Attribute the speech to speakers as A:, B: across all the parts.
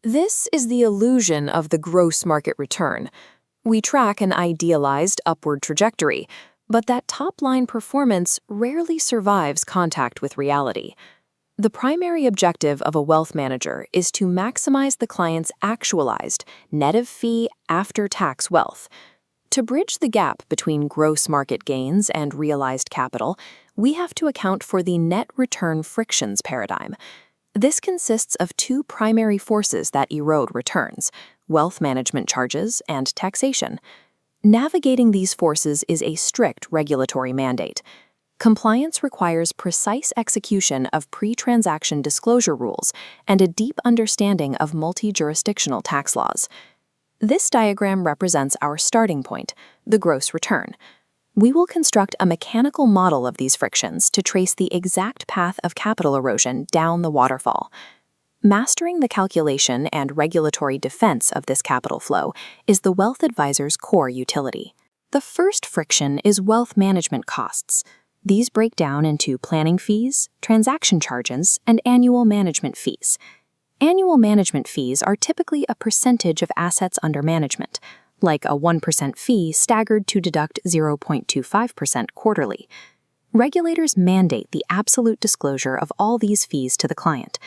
A: This is the illusion of the gross market return. We track an idealized upward trajectory, but that top-line performance rarely survives contact with reality. The primary objective of a wealth manager is to maximize the client's actualized net of fee after-tax wealth. To bridge the gap between gross market gains and realized capital, we have to account for the net return frictions paradigm. This consists of two primary forces that erode returns: wealth management charges and taxation. Navigating these forces is a strict regulatory mandate. Compliance requires precise execution of pre-transaction disclosure rules and a deep understanding of multi-jurisdictional tax laws. This diagram represents our starting point, the gross return. We will construct a mechanical model of these frictions to trace the exact path of capital erosion down the waterfall. Mastering the calculation and regulatory defense of this capital flow is the wealth advisor's core utility. The first friction is wealth management costs. These break down into planning fees, transaction charges, and annual management fees. Annual management fees are typically a percentage of assets under management, like a 1% fee staggered to deduct 0.25% quarterly. Regulators mandate the absolute disclosure of all these fees to the client.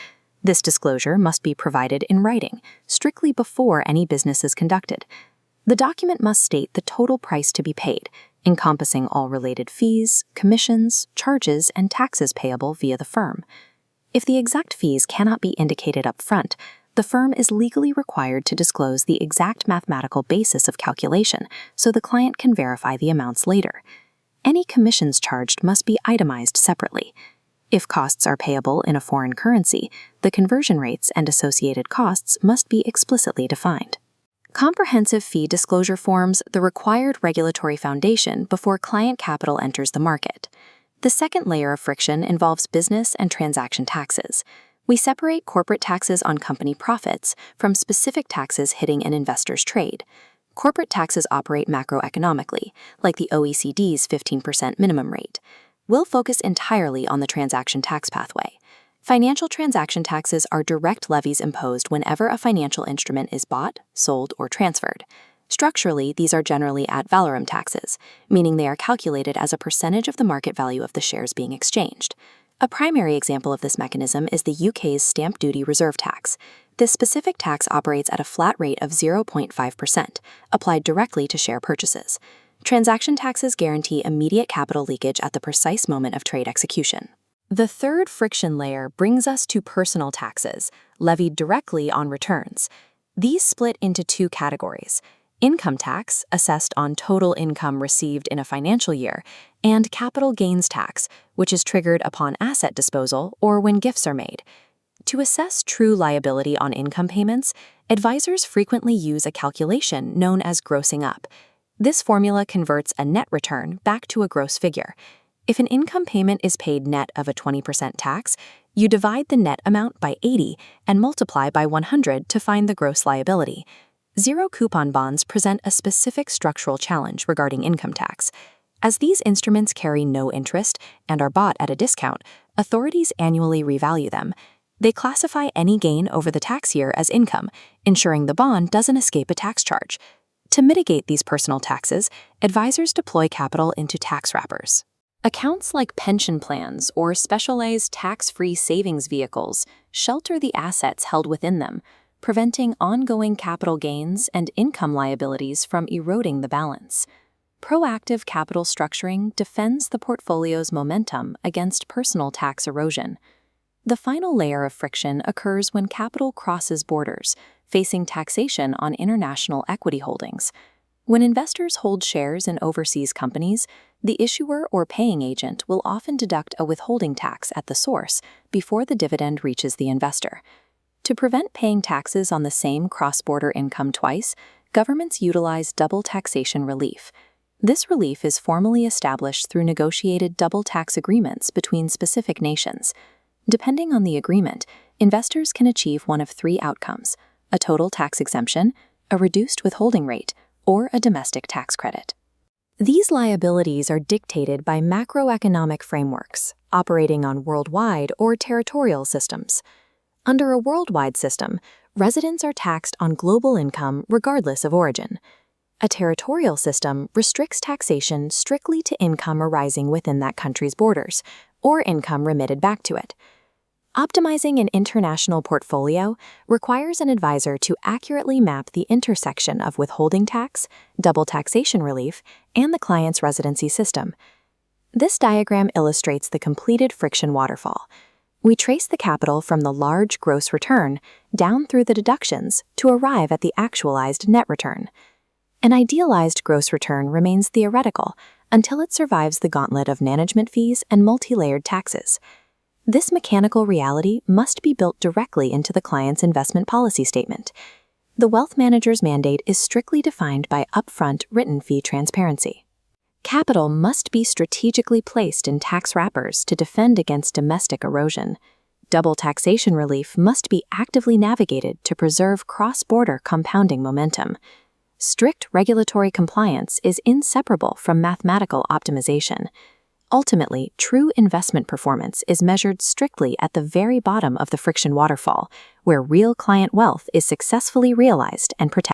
A: This disclosure must be provided in writing, strictly before any business is conducted. The document must state the total price to be paid, encompassing all related fees, commissions, charges, and taxes payable via the firm. If the exact fees cannot be indicated up front, the firm is legally required to disclose the exact mathematical basis of calculation so the client can verify the amounts later. Any commissions charged must be itemized separately. If costs are payable in a foreign currency, the conversion rates and associated costs must be explicitly defined. Comprehensive fee disclosure forms the required regulatory foundation before client capital enters the market. The second layer of friction involves business and transaction taxes. We separate corporate taxes on company profits from specific taxes hitting an investor's trade. Corporate taxes operate macroeconomically, like the OECD's 15% minimum rate. We'll focus entirely on the transaction tax pathway. Financial transaction taxes are direct levies imposed whenever a financial instrument is bought, sold, or transferred. Structurally, these are generally ad valorem taxes, meaning they are calculated as a percentage of the market value of the shares being exchanged. A primary example of this mechanism is the UK's stamp duty reserve tax. This specific tax operates at a flat rate of 0.5%, applied directly to share purchases. Transaction taxes guarantee immediate capital leakage at the precise moment of trade execution. The third friction layer brings us to personal taxes, levied directly on returns. These split into two categories: income tax, assessed on total income received in a financial year, and capital gains tax, which is triggered upon asset disposal or when gifts are made. To assess true liability on income payments, advisors frequently use a calculation known as grossing up. This formula converts a net return back to a gross figure. If an income payment is paid net of a 20% tax, you divide the net amount by 80 and multiply by 100 to find the gross liability. Zero-coupon bonds present a specific structural challenge regarding income tax. As these instruments carry no interest and are bought at a discount, authorities annually revalue them. They classify any gain over the tax year as income, ensuring the bond doesn't escape a tax charge. To mitigate these personal taxes, advisors deploy capital into tax wrappers. Accounts like pension plans or specialized tax-free savings vehicles shelter the assets held within them, preventing ongoing capital gains and income liabilities from eroding the balance. Proactive capital structuring defends the portfolio's momentum against personal tax erosion. The final layer of friction occurs when capital crosses borders, facing taxation on international equity holdings. When investors hold shares in overseas companies, the issuer or paying agent will often deduct a withholding tax at the source before the dividend reaches the investor. To prevent paying taxes on the same cross-border income twice, governments utilize double taxation relief. This relief is formally established through negotiated double tax agreements between specific nations. Depending on the agreement, investors can achieve one of three outcomes: a total tax exemption, a reduced withholding rate, or a domestic tax credit. These liabilities are dictated by macroeconomic frameworks, operating on worldwide or territorial systems. Under a worldwide system, residents are taxed on global income regardless of origin. A territorial system restricts taxation strictly to income arising within that country's borders, or income remitted back to it. Optimizing an international portfolio requires an advisor to accurately map the intersection of withholding tax, double taxation relief, and the client's residency system. This diagram illustrates the completed friction waterfall. We trace the capital from the large gross return down through the deductions to arrive at the actualized net return. An idealized gross return remains theoretical until it survives the gauntlet of management fees and multi-layered taxes. This mechanical reality must be built directly into the client's investment policy statement. The wealth manager's mandate is strictly defined by upfront written fee transparency. Capital must be strategically placed in tax wrappers to defend against domestic erosion. Double taxation relief must be actively navigated to preserve cross-border compounding momentum. Strict regulatory compliance is inseparable from mathematical optimization. Ultimately, true investment performance is measured strictly at the very bottom of the friction waterfall, where real client wealth is successfully realized and protected.